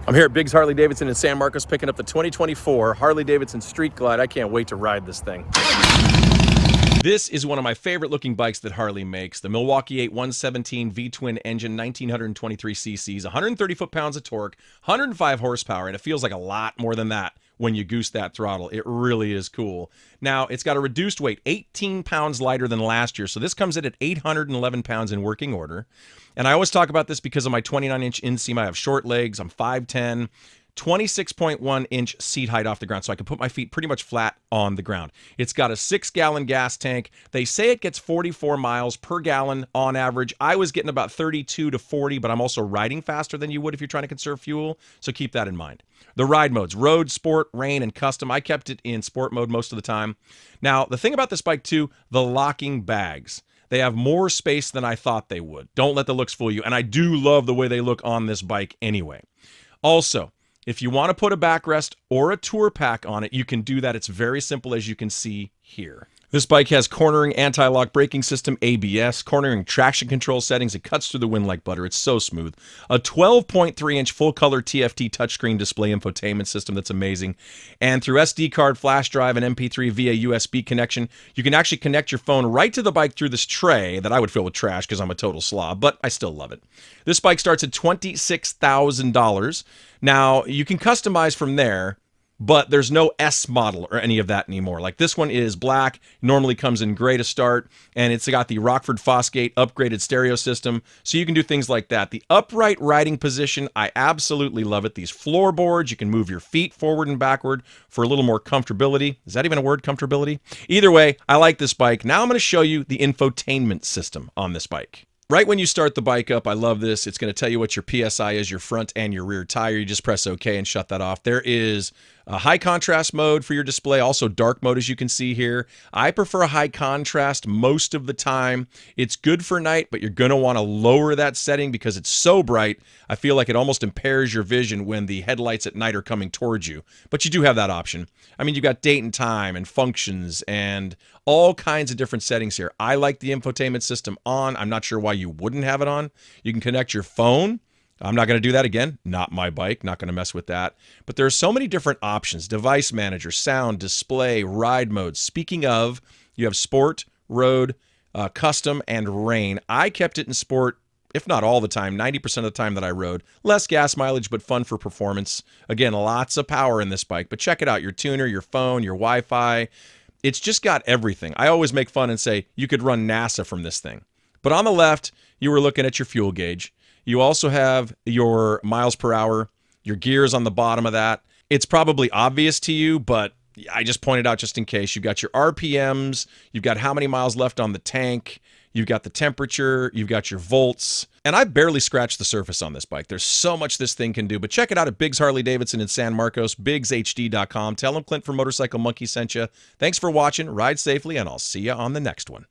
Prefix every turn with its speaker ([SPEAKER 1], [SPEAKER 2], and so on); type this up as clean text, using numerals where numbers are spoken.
[SPEAKER 1] I'm here at Biggs Harley Davidson in San Marcos picking up the 2024 Harley Davidson Street Glide. I can't wait to ride this thing. This is one of my favorite looking bikes that Harley makes. The Milwaukee 8 117 V-twin engine, 1923 cc's, 130 foot-pounds of torque, 105 horsepower, and it feels like a lot more than that when you goose that throttle. It really is cool. Now, it's got a reduced weight, 18 pounds lighter than last year, so this comes in at 811 pounds in working order. And I always talk about this because of my 29-inch inseam. I have short legs, I'm 5'10", 26.1-inch seat height off the ground, so I can put my feet pretty much flat on the ground. It's got a 6-gallon gas tank. They say it gets 44 miles per gallon on average. I was getting about 32 to 40, but I'm also riding faster than you would if you're trying to conserve fuel, so keep that in mind. The ride modes, road, sport, rain, and custom. I kept it in sport mode most of the time. Now, the thing about this bike, too, the locking bags. They have more space than I thought they would. Don't let the looks fool you, and I do love the way they look on this bike anyway. Also, if you want to put a backrest or a tour pack on it, you can do that. It's very simple, as you can see here. This bike has cornering anti-lock braking system, ABS, cornering traction control settings. It cuts through the wind like butter. It's so smooth. A 12.3-inch full-color TFT Touch Screen display infotainment system that's amazing. And through SD card, flash drive, and MP3 via USB connection, you can actually connect your phone right to the bike through this tray that I would fill with trash because I'm a total slob, but I still love it. This bike starts at $26,000. Now, you can customize from there, but there's no S model or any of that anymore. Like this one is black, normally comes in gray to start, and it's got the Rockford Fosgate upgraded stereo system, so you can do things like that. The upright riding position, I absolutely love it. These floorboards, you can move your feet forward and backward for a little more comfortability. Is that even a word, comfortability? Either way, I like this bike. Now I'm going to show you the infotainment system on this bike. Right when you start the bike up, I love this. It's going to tell you what your PSI is, your front and your rear tire. You just press OK and shut that off. There is a high contrast mode for your display, also dark mode, as you can see here. I prefer a high contrast most of the time. It's good for night, but you're going to want to lower that setting because it's so bright. I feel like it almost impairs your vision when the headlights at night are coming towards you. But you do have that option. I mean, you've got date and time and functions and all kinds of different settings here. I like the infotainment system on. I'm not sure why you wouldn't have it on. You can connect your phone. I'm not going to do that again. Not my bike. Not going to mess with that. But there are so many different options. Device manager, sound, display, ride modes. Speaking of, you have sport, road, custom, and rain. I kept it in sport, if not all the time, 90% of the time that I rode. Less gas mileage, but fun for performance. Again, lots of power in this bike. But check it out. Your tuner, your phone, your Wi-Fi. It's just got everything. I always make fun and say you could run NASA from this thing. But on the left, you were looking at your fuel gauge. You also have your miles per hour, your gears on the bottom of that. It's probably obvious to you, but I just pointed out just in case. You've got your RPMs, you've got how many miles left on the tank, you've got the temperature, you've got your volts. And I barely scratched the surface on this bike. There's so much this thing can do. But check it out at Biggs Harley Davidson in San Marcos, biggshd.com. Tell them Clint from Motorcycle Monkey sent you. Thanks for watching. Ride safely, and I'll see you on the next one.